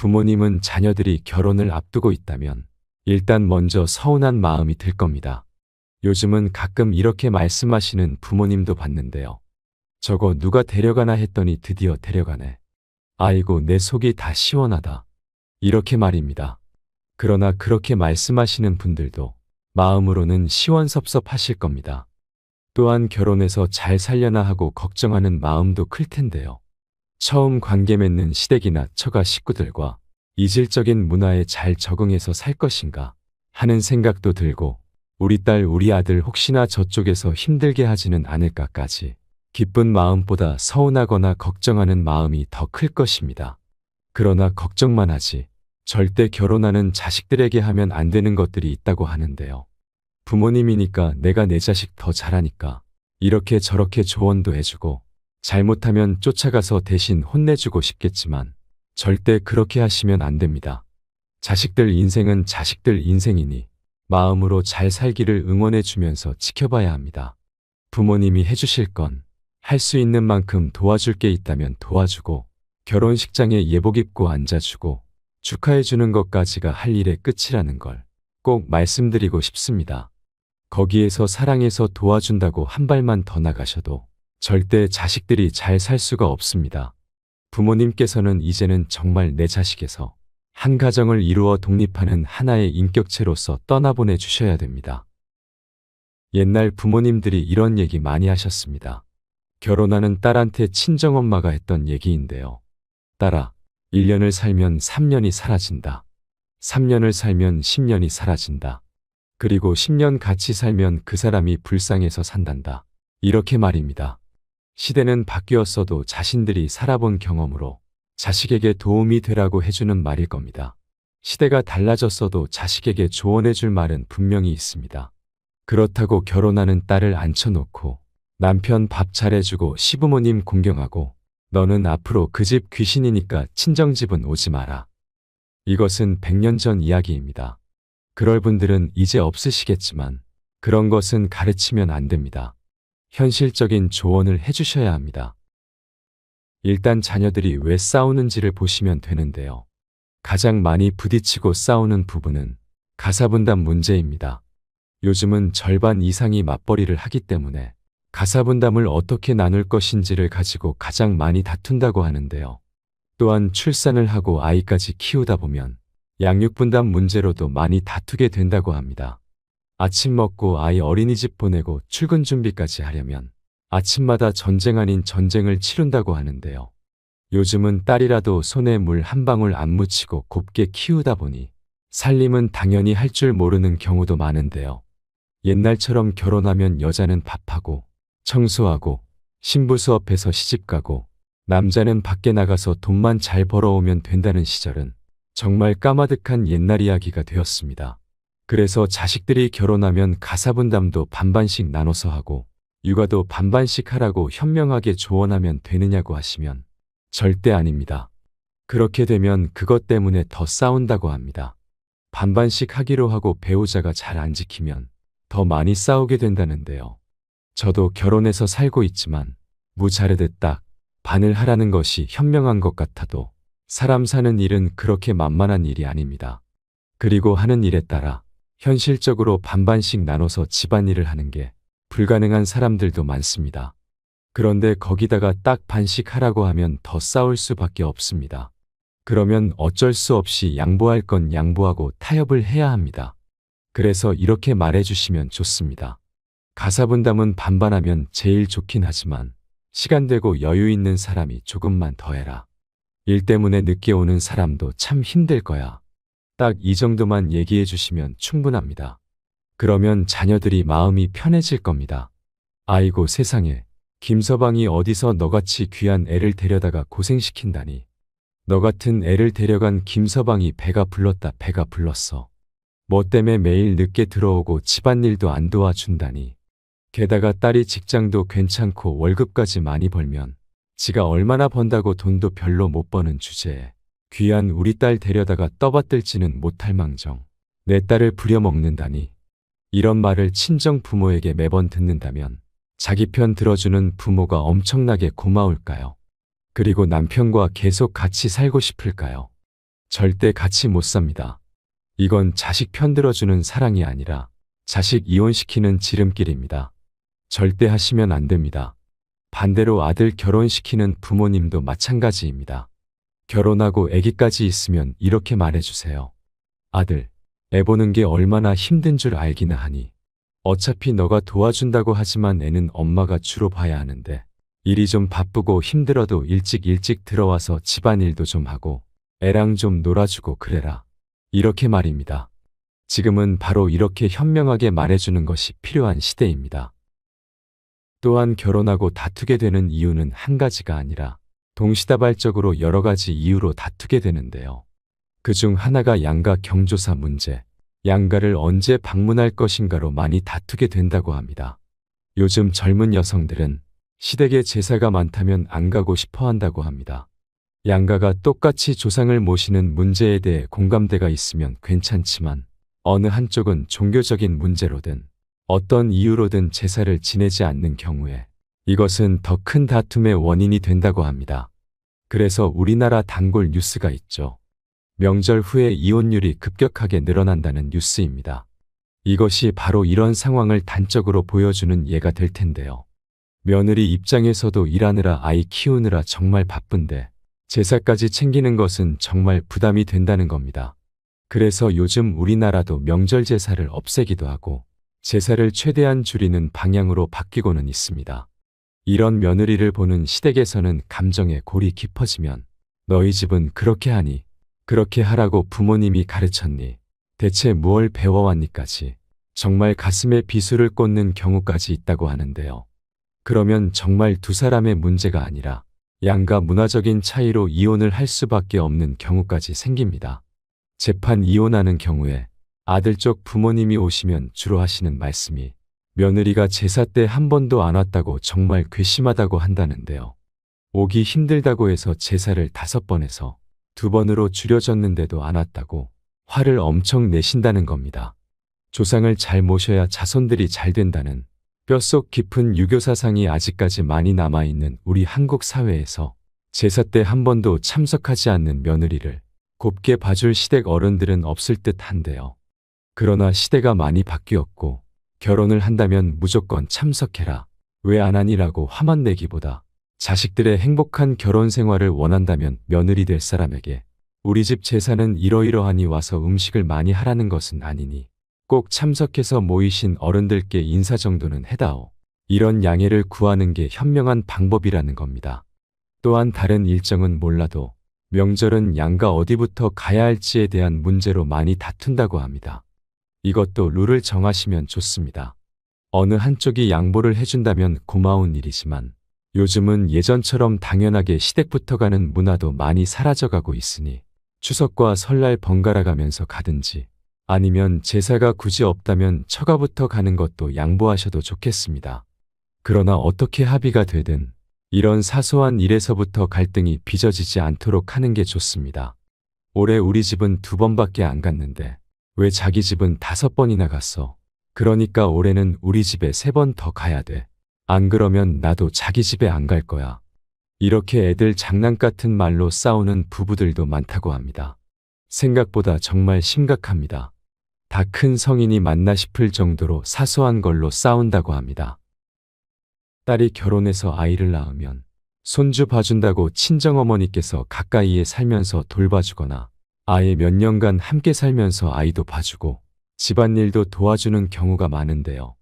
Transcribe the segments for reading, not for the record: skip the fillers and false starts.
부모님은 자녀들이 결혼을 앞두고 있다면 일단 먼저 서운한 마음이 들 겁니다. 요즘은 가끔 이렇게 말씀하시는 부모님도 봤는데요. 저거 누가 데려가나 했더니 드디어 데려가네. 아이고, 내 속이 다 시원하다. 이렇게 말입니다. 그러나 그렇게 말씀하시는 분들도 마음으로는 시원섭섭하실 겁니다. 또한 결혼해서 잘 살려나 하고 걱정하는 마음도 클 텐데요. 처음 관계 맺는 시댁이나 처가 식구들과 이질적인 문화에 잘 적응해서 살 것인가 하는 생각도 들고, 우리 딸 우리 아들 혹시나 저쪽에서 힘들게 하지는 않을까까지 기쁜 마음보다 서운하거나 걱정하는 마음이 더 클 것입니다. 그러나 걱정만 하지 절대 결혼하는 자식들에게 하면 안 되는 것들이 있다고 하는데요. 부모님이니까 내가 내 자식 더 잘하니까 이렇게 저렇게 조언도 해주고 잘못하면 쫓아가서 대신 혼내주고 싶겠지만 절대 그렇게 하시면 안 됩니다. 자식들 인생은 자식들 인생이니 마음으로 잘 살기를 응원해주면서 지켜봐야 합니다. 부모님이 해주실 건 할 수 있는 만큼 도와줄 게 있다면 도와주고, 결혼식장에 예복 입고 앉아주고 축하해주는 것까지가 할 일의 끝이라는 걸 꼭 말씀드리고 싶습니다. 거기에서 사랑해서 도와준다고 한 발만 더 나가셔도 절대 자식들이 잘 살 수가 없습니다. 부모님께서는 이제는 정말 내 자식에서 한 가정을 이루어 독립하는 하나의 인격체로서 떠나보내 주셔야 됩니다. 옛날 부모님들이 이런 얘기 많이 하셨습니다. 결혼하는 딸한테 친정엄마가 했던 얘기인데요. 딸아, 1년을 살면 3년이 사라진다. 3년을 살면 10년이 사라진다. 그리고 10년 같이 살면 그 사람이 불쌍해서 산단다. 이렇게 말입니다. 시대는 바뀌었어도 자신들이 살아본 경험으로 자식에게 도움이 되라고 해주는 말일 겁니다. 시대가 달라졌어도 자식에게 조언해줄 말은 분명히 있습니다. 그렇다고 결혼하는 딸을 앉혀놓고 남편 밥 잘해주고 시부모님 공경하고 너는 앞으로 그 집 귀신이니까 친정집은 오지 마라. 이것은 100년 전 이야기입니다. 그럴 분들은 이제 없으시겠지만 그런 것은 가르치면 안 됩니다. 현실적인 조언을 해주셔야 합니다. 일단 자녀들이 왜 싸우는지를 보시면 되는데요. 가장 많이 부딪히고 싸우는 부분은 가사분담 문제입니다. 요즘은 절반 이상이 맞벌이를 하기 때문에 가사분담을 어떻게 나눌 것인지를 가지고 가장 많이 다툰다고 하는데요. 또한 출산을 하고 아이까지 키우다 보면 양육분담 문제로도 많이 다투게 된다고 합니다. 아침 먹고 아이 어린이집 보내고 출근 준비까지 하려면 아침마다 전쟁 아닌 전쟁을 치룬다고 하는데요. 요즘은 딸이라도 손에 물 한 방울 안 묻히고 곱게 키우다 보니 살림은 당연히 할 줄 모르는 경우도 많은데요. 옛날처럼 결혼하면 여자는 밥하고 청소하고 신부 수업해서 시집가고 남자는 밖에 나가서 돈만 잘 벌어오면 된다는 시절은 정말 까마득한 옛날 이야기가 되었습니다. 그래서 자식들이 결혼하면 가사분담도 반반씩 나눠서 하고 육아도 반반씩 하라고 현명하게 조언하면 되느냐고 하시면 절대 아닙니다. 그렇게 되면 그것 때문에 더 싸운다고 합니다. 반반씩 하기로 하고 배우자가 잘 안 지키면 더 많이 싸우게 된다는데요. 저도 결혼해서 살고 있지만 무자르듯 딱 반을 하라는 것이 현명한 것 같아도 사람 사는 일은 그렇게 만만한 일이 아닙니다. 그리고 하는 일에 따라 현실적으로 반반씩 나눠서 집안일을 하는 게 불가능한 사람들도 많습니다. 그런데 거기다가 딱 반씩 하라고 하면 더 싸울 수밖에 없습니다. 그러면 어쩔 수 없이 양보할 건 양보하고 타협을 해야 합니다. 그래서 이렇게 말해주시면 좋습니다. 가사분담은 반반하면 제일 좋긴 하지만 시간 되고 여유 있는 사람이 조금만 더 해라. 일 때문에 늦게 오는 사람도 참 힘들 거야. 딱 이 정도만 얘기해 주시면 충분합니다. 그러면 자녀들이 마음이 편해질 겁니다. 아이고 세상에, 김서방이 어디서 너같이 귀한 애를 데려다가 고생시킨다니. 너 같은 애를 데려간 김서방이 배가 불렀다 배가 불렀어. 뭐 때문에 매일 늦게 들어오고 집안일도 안 도와준다니. 게다가 딸이 직장도 괜찮고 월급까지 많이 벌면 지가 얼마나 번다고 돈도 별로 못 버는 주제에 귀한 우리 딸 데려다가 떠받들지는 못할 망정 내 딸을 부려먹는다니. 이런 말을 친정 부모에게 매번 듣는다면 자기 편 들어주는 부모가 엄청나게 고마울까요? 그리고 남편과 계속 같이 살고 싶을까요? 절대 같이 못 삽니다. 이건 자식 편들어주는 사랑이 아니라 자식 이혼시키는 지름길입니다. 절대 하시면 안 됩니다. 반대로 아들 결혼시키는 부모님도 마찬가지입니다. 결혼하고 아기까지 있으면 이렇게 말해주세요. 아들, 애 보는 게 얼마나 힘든 줄 알기나 하니. 어차피 너가 도와준다고 하지만 애는 엄마가 주로 봐야 하는데 일이 좀 바쁘고 힘들어도 일찍 들어와서 집안일도 좀 하고 애랑 좀 놀아주고 그래라. 이렇게 말입니다. 지금은 바로 이렇게 현명하게 말해주는 것이 필요한 시대입니다. 또한 결혼하고 다투게 되는 이유는 한 가지가 아니라 동시다발적으로 여러 가지 이유로 다투게 되는데요. 그중 하나가 양가 경조사 문제, 양가를 언제 방문할 것인가로 많이 다투게 된다고 합니다. 요즘 젊은 여성들은 시댁에 제사가 많다면 안 가고 싶어 한다고 합니다. 양가가 똑같이 조상을 모시는 문제에 대해 공감대가 있으면 괜찮지만 어느 한쪽은 종교적인 문제로든 어떤 이유로든 제사를 지내지 않는 경우에 이것은 더 큰 다툼의 원인이 된다고 합니다. 그래서 우리나라 단골 뉴스가 있죠. 명절 후에 이혼율이 급격하게 늘어난다는 뉴스입니다. 이것이 바로 이런 상황을 단적으로 보여주는 예가 될 텐데요. 며느리 입장에서도 일하느라 아이 키우느라 정말 바쁜데 제사까지 챙기는 것은 정말 부담이 된다는 겁니다. 그래서 요즘 우리나라도 명절 제사를 없애기도 하고 제사를 최대한 줄이는 방향으로 바뀌고는 있습니다. 이런 며느리를 보는 시댁에서는 감정의 골이 깊어지면 너희 집은 그렇게 하니 그렇게 하라고 부모님이 가르쳤니 대체 무얼 배워왔니까지 정말 가슴에 비수를 꽂는 경우까지 있다고 하는데요. 그러면 정말 두 사람의 문제가 아니라 양가 문화적인 차이로 이혼을 할 수밖에 없는 경우까지 생깁니다. 재판 이혼하는 경우에 아들 쪽 부모님이 오시면 주로 하시는 말씀이 며느리가 제사 때 한 번도 안 왔다고 정말 괘씸하다고 한다는데요. 오기 힘들다고 해서 제사를 5번 해서 2번으로 줄여졌는데도 안 왔다고 화를 엄청 내신다는 겁니다. 조상을 잘 모셔야 자손들이 잘 된다는 뼛속 깊은 유교 사상이 아직까지 많이 남아있는 우리 한국 사회에서 제사 때 한 번도 참석하지 않는 며느리를 곱게 봐줄 시댁 어른들은 없을 듯 한데요. 그러나 시대가 많이 바뀌었고 결혼을 한다면 무조건 참석해라. 왜 안 하니라고 화만 내기보다 자식들의 행복한 결혼 생활을 원한다면 며느리 될 사람에게 우리 집 제사는 이러이러하니 와서 음식을 많이 하라는 것은 아니니 꼭 참석해서 모이신 어른들께 인사 정도는 해다오. 이런 양해를 구하는 게 현명한 방법이라는 겁니다. 또한 다른 일정은 몰라도 명절은 양가 어디부터 가야 할지에 대한 문제로 많이 다툰다고 합니다. 이것도 룰을 정하시면 좋습니다. 어느 한쪽이 양보를 해준다면 고마운 일이지만 요즘은 예전처럼 당연하게 시댁부터 가는 문화도 많이 사라져가고 있으니 추석과 설날 번갈아 가면서 가든지 아니면 제사가 굳이 없다면 처가부터 가는 것도 양보하셔도 좋겠습니다. 그러나 어떻게 합의가 되든 이런 사소한 일에서부터 갈등이 빚어지지 않도록 하는 게 좋습니다. 올해 우리 집은 2번밖에 안 갔는데 왜 자기 집은 5번이나 갔어? 그러니까 올해는 우리 집에 3번 더 가야 돼. 안 그러면 나도 자기 집에 안 갈 거야. 이렇게 애들 장난 같은 말로 싸우는 부부들도 많다고 합니다. 생각보다 정말 심각합니다. 다 큰 성인이 맞나 싶을 정도로 사소한 걸로 싸운다고 합니다. 딸이 결혼해서 아이를 낳으면 손주 봐준다고 친정어머니께서 가까이에 살면서 돌봐주거나 아예 몇 년간 함께 살면서 아이도 봐주고 집안일도 도와주는 경우가 많은데요.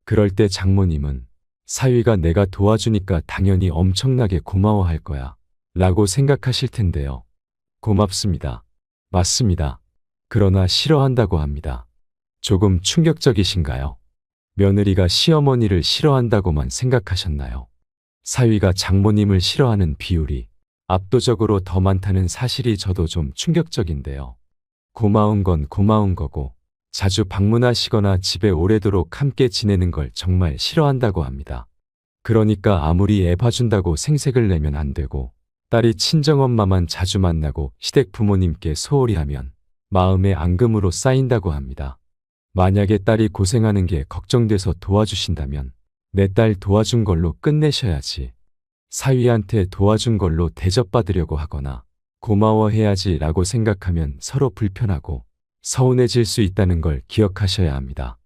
그럴 때 장모님은 사위가 내가 도와주니까 당연히 엄청나게 고마워할 거야 라고 생각하실 텐데요. 고맙습니다. 맞습니다. 그러나 싫어한다고 합니다. 조금 충격적이신가요? 며느리가 시어머니를 싫어한다고만 생각하셨나요? 사위가 장모님을 싫어하는 비율이 압도적으로 더 많다는 사실이 저도 좀 충격적인데요. 고마운 건 고마운 거고 자주 방문하시거나 집에 오래도록 함께 지내는 걸 정말 싫어한다고 합니다. 그러니까 아무리 애 봐준다고 생색을 내면 안 되고 딸이 친정엄마만 자주 만나고 시댁 부모님께 소홀히 하면 마음의 앙금으로 쌓인다고 합니다. 만약에 딸이 고생하는 게 걱정돼서 도와주신다면 내 딸 도와준 걸로 끝내셔야지. 사위한테 도와준 걸로 대접받으려고 하거나 고마워해야지 라고 생각하면 서로 불편하고 서운해질 수 있다는 걸 기억하셔야 합니다.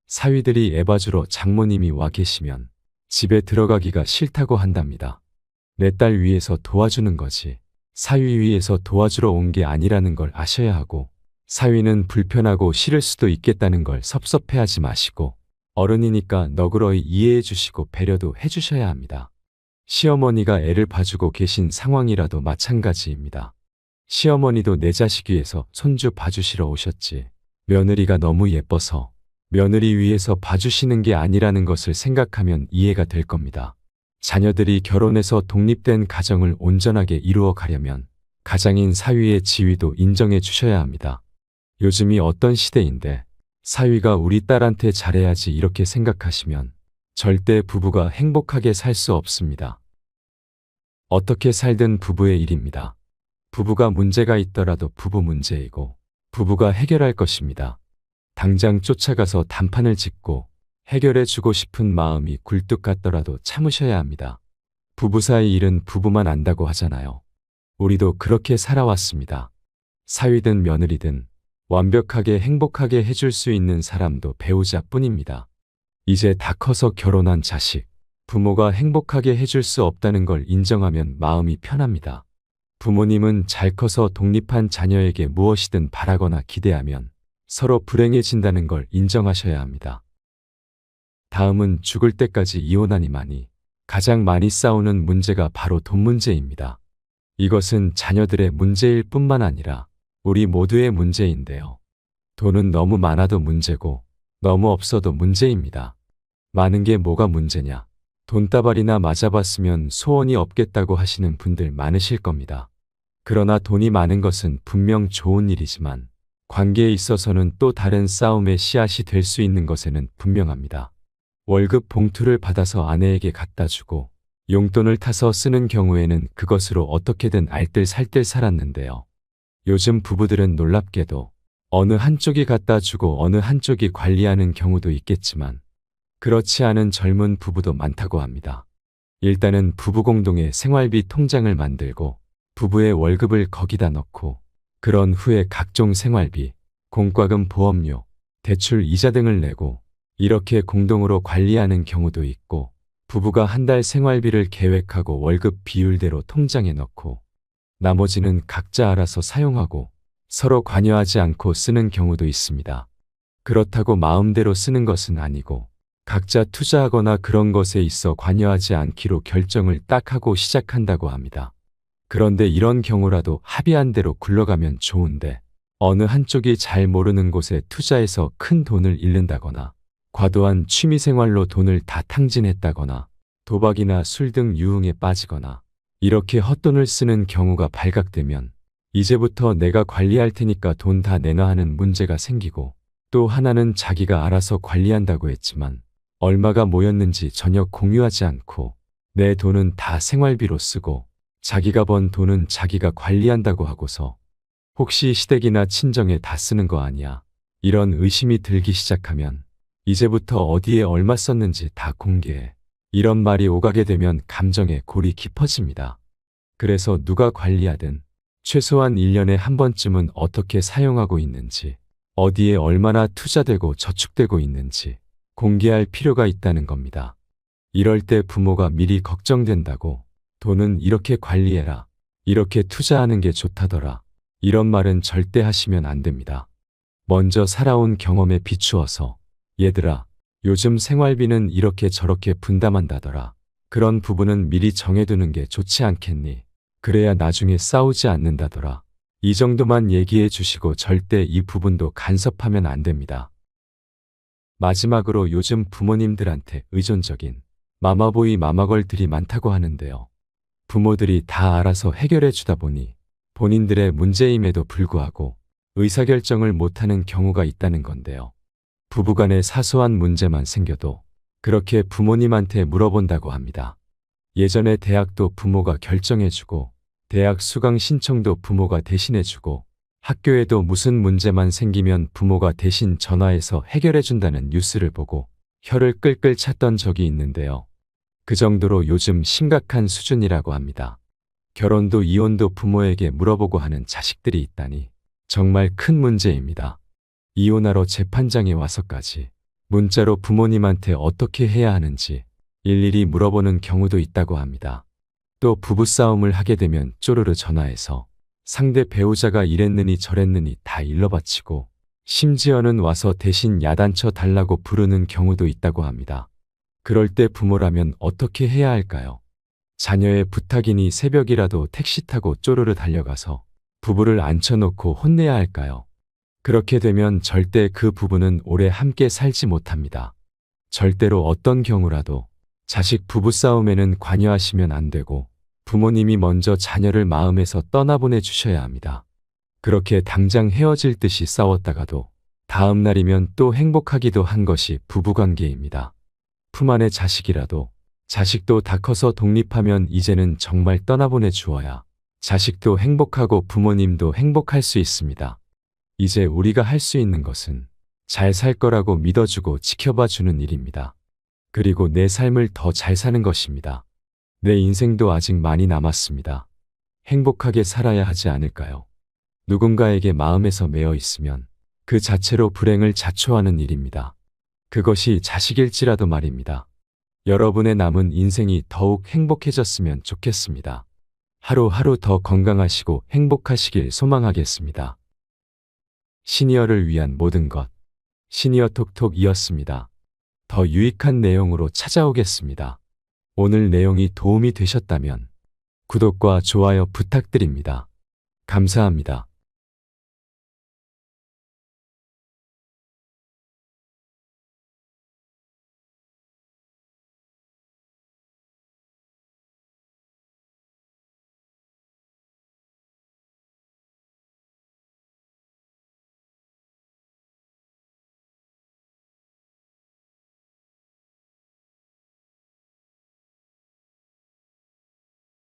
사위들이 애봐주러 장모님이 와 계시면 집에 들어가기가 싫다고 한답니다. 내 딸 위해서 도와주는 거지 사위 위해서 도와주러 온 게 아니라는 걸 아셔야 하고, 사위는 불편하고 싫을 수도 있겠다는 걸 섭섭해하지 마시고 어른이니까 너그러이 이해해 주시고 배려도 해 주셔야 합니다. 시어머니가 애를 봐주고 계신 상황이라도 마찬가지입니다. 시어머니도 내 자식 위해서 손주 봐주시러 오셨지. 며느리가 너무 예뻐서 며느리 위해서 봐주시는 게 아니라는 것을 생각하면 이해가 될 겁니다. 자녀들이 결혼해서 독립된 가정을 온전하게 이루어 가려면 가장인 사위의 지위도 인정해 주셔야 합니다. 요즘이 어떤 시대인데 사위가 우리 딸한테 잘해야지 이렇게 생각하시면 절대 부부가 행복하게 살 수 없습니다. 어떻게 살든 부부의 일입니다. 부부가 문제가 있더라도 부부 문제이고 부부가 해결할 것입니다. 당장 쫓아가서 단판을 짓고 해결해 주고 싶은 마음이 굴뚝 같더라도 참으셔야 합니다. 부부 사이 일은 부부만 안다고 하잖아요. 우리도 그렇게 살아왔습니다. 사위든 며느리든 완벽하게 행복하게 해줄 수 있는 사람도 배우자뿐입니다. 이제 다 커서 결혼한 자식, 부모가 행복하게 해줄 수 없다는 걸 인정하면 마음이 편합니다. 부모님은 잘 커서 독립한 자녀에게 무엇이든 바라거나 기대하면 서로 불행해진다는 걸 인정하셔야 합니다. 다음은 죽을 때까지 이혼하니만이 가장 많이 싸우는 문제가 바로 돈 문제입니다. 이것은 자녀들의 문제일 뿐만 아니라 우리 모두의 문제인데요. 돈은 너무 많아도 문제고 너무 없어도 문제입니다. 많은 게 뭐가 문제냐? 돈다발이나 맞아봤으면 소원이 없겠다고 하시는 분들 많으실 겁니다. 그러나 돈이 많은 것은 분명 좋은 일이지만 관계에 있어서는 또 다른 싸움의 씨앗이 될 수 있는 것에는 분명합니다. 월급 봉투를 받아서 아내에게 갖다 주고 용돈을 타서 쓰는 경우에는 그것으로 어떻게든 알뜰살뜰 살았는데요. 요즘 부부들은 놀랍게도 어느 한쪽이 갖다 주고 어느 한쪽이 관리하는 경우도 있겠지만 그렇지 않은 젊은 부부도 많다고 합니다. 일단은 부부 공동의 생활비 통장을 만들고 부부의 월급을 거기다 넣고 그런 후에 각종 생활비, 공과금, 보험료, 대출 이자 등을 내고 이렇게 공동으로 관리하는 경우도 있고 부부가 한 달 생활비를 계획하고 월급 비율대로 통장에 넣고 나머지는 각자 알아서 사용하고 서로 관여하지 않고 쓰는 경우도 있습니다. 그렇다고 마음대로 쓰는 것은 아니고 각자 투자하거나 그런 것에 있어 관여하지 않기로 결정을 딱 하고 시작한다고 합니다. 그런데 이런 경우라도 합의한 대로 굴러가면 좋은데 어느 한쪽이 잘 모르는 곳에 투자해서 큰 돈을 잃는다거나 과도한 취미생활로 돈을 다 탕진했다거나 도박이나 술 등 유흥에 빠지거나 이렇게 헛돈을 쓰는 경우가 발각되면 이제부터 내가 관리할 테니까 돈 다 내놔 하는 문제가 생기고, 또 하나는 자기가 알아서 관리한다고 했지만 얼마가 모였는지 전혀 공유하지 않고 내 돈은 다 생활비로 쓰고 자기가 번 돈은 자기가 관리한다고 하고서 혹시 시댁이나 친정에 다 쓰는 거 아니야? 이런 의심이 들기 시작하면 이제부터 어디에 얼마 썼는지 다 공개해. 이런 말이 오가게 되면 감정의 골이 깊어집니다. 그래서 누가 관리하든 최소한 1년에 한 번쯤은 어떻게 사용하고 있는지, 어디에 얼마나 투자되고 저축되고 있는지 공개할 필요가 있다는 겁니다. 이럴 때 부모가 미리 걱정된다고 돈은 이렇게 관리해라, 이렇게 투자하는 게 좋다더라, 이런 말은 절대 하시면 안 됩니다. 먼저 살아온 경험에 비추어서 얘들아, 요즘 생활비는 이렇게 저렇게 분담한다더라. 그런 부분은 미리 정해두는 게 좋지 않겠니? 그래야 나중에 싸우지 않는다더라. 이 정도만 얘기해 주시고 절대 이 부분도 간섭하면 안 됩니다. 마지막으로 요즘 부모님들한테 의존적인 마마보이 마마걸들이 많다고 하는데요. 부모들이 다 알아서 해결해 주다 보니 본인들의 문제임에도 불구하고 의사결정을 못하는 경우가 있다는 건데요. 부부간에 사소한 문제만 생겨도 그렇게 부모님한테 물어본다고 합니다. 예전에 대학도 부모가 결정해주고 대학 수강 신청도 부모가 대신해주고 학교에도 무슨 문제만 생기면 부모가 대신 전화해서 해결해준다는 뉴스를 보고 혀를 끌끌 찼던 적이 있는데요. 그 정도로 요즘 심각한 수준이라고 합니다. 결혼도 이혼도 부모에게 물어보고 하는 자식들이 있다니 정말 큰 문제입니다. 이혼하러 재판장에 와서까지 문자로 부모님한테 어떻게 해야 하는지 일일이 물어보는 경우도 있다고 합니다. 또 부부싸움을 하게 되면 쪼르르 전화해서 상대 배우자가 이랬느니 저랬느니 다 일러바치고 심지어는 와서 대신 야단쳐 달라고 부르는 경우도 있다고 합니다. 그럴 때 부모라면 어떻게 해야 할까요? 자녀의 부탁이니 새벽이라도 택시 타고 쪼르르 달려가서 부부를 앉혀놓고 혼내야 할까요? 그렇게 되면 절대 그 부부는 오래 함께 살지 못합니다. 절대로 어떤 경우라도 자식 부부싸움에는 관여하시면 안 되고 부모님이 먼저 자녀를 마음에서 떠나보내 주셔야 합니다. 그렇게 당장 헤어질 듯이 싸웠다가도 다음 날이면 또 행복하기도 한 것이 부부관계입니다. 품 안의 자식이라도 자식도 다 커서 독립하면 이제는 정말 떠나보내 주어야 자식도 행복하고 부모님도 행복할 수 있습니다. 이제 우리가 할 수 있는 것은 잘 살 거라고 믿어주고 지켜봐 주는 일입니다. 그리고 내 삶을 더 잘 사는 것입니다. 내 인생도 아직 많이 남았습니다. 행복하게 살아야 하지 않을까요? 누군가에게 마음에서 매여 있으면 그 자체로 불행을 자초하는 일입니다. 그것이 자식일지라도 말입니다. 여러분의 남은 인생이 더욱 행복해졌으면 좋겠습니다. 하루하루 더 건강하시고 행복하시길 소망하겠습니다. 시니어를 위한 모든 것. 시니어 톡톡이었습니다. 더 유익한 내용으로 찾아오겠습니다. 오늘 내용이 도움이 되셨다면 구독과 좋아요 부탁드립니다. 감사합니다.